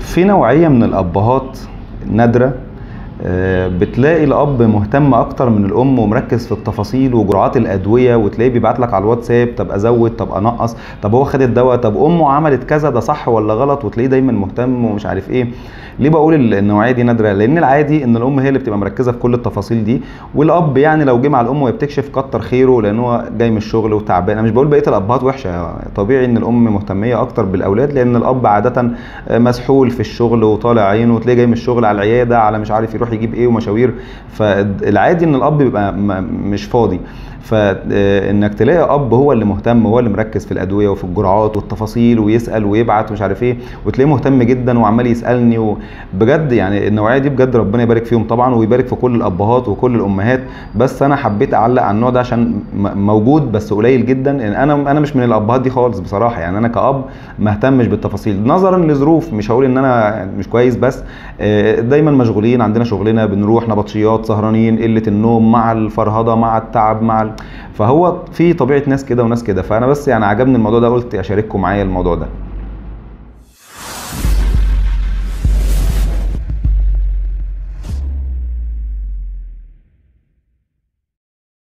في نوعية من الأبهات نادرة، بتلاقي الأب مهتم أكتر من الأم ومركز في التفاصيل وجرعات الأدوية، وتلاقيه بيبعت لك على الواتساب طب أزود طب أنقص طب هو خد الدواء طب أمه عملت كذا ده صح ولا غلط، وتلاقيه دايما مهتم ومش عارف إيه. ليه بقول النوعية دي نادرة؟ لأن العادي إن الأم هي اللي بتبقى مركزة في كل التفاصيل دي، والأب يعني لو جه مع الأم وهي بتكشف كتر خيره لأن هو جاي من الشغل وتعبان. أنا مش بقول بقية الأبهات وحشة، طبيعي إن الأم مهتمية أكتر بالأولاد لأن الأب عادة مسحول في الشغل وطالع عينه، وتلاقيه جاي من الشغل على العيادة على مش عارف يروح يجيب إيه ومشاوير، فالعادي ان الاب بيبقى مش فاضي. فانك تلاقي اب هو اللي مهتم، هو اللي مركز في الادويه وفي الجرعات والتفاصيل ويسال ويبعت ومش عارف ايه، وتلاقيه مهتم جدا وعمال يسالني بجد يعني النوعيه دي بجد ربنا يبارك فيهم طبعا ويبارك في كل الابهات وكل الامهات. بس انا حبيت اعلق على النوع ده عشان موجود بس قليل جدا. انا مش من الابهات دي خالص بصراحه، يعني انا كاب ما اهتمش بالتفاصيل نظرا لظروف، مش هقول ان انا مش كويس بس دايما مشغولين عندنا شغلنا، بنروح نبطشيات سهرانين، قله النوم مع الفرهده مع التعب فهو في طبيعه ناس كده وناس كده. فانا بس يعني عجبني الموضوع ده قلت اشارككم معايا الموضوع ده.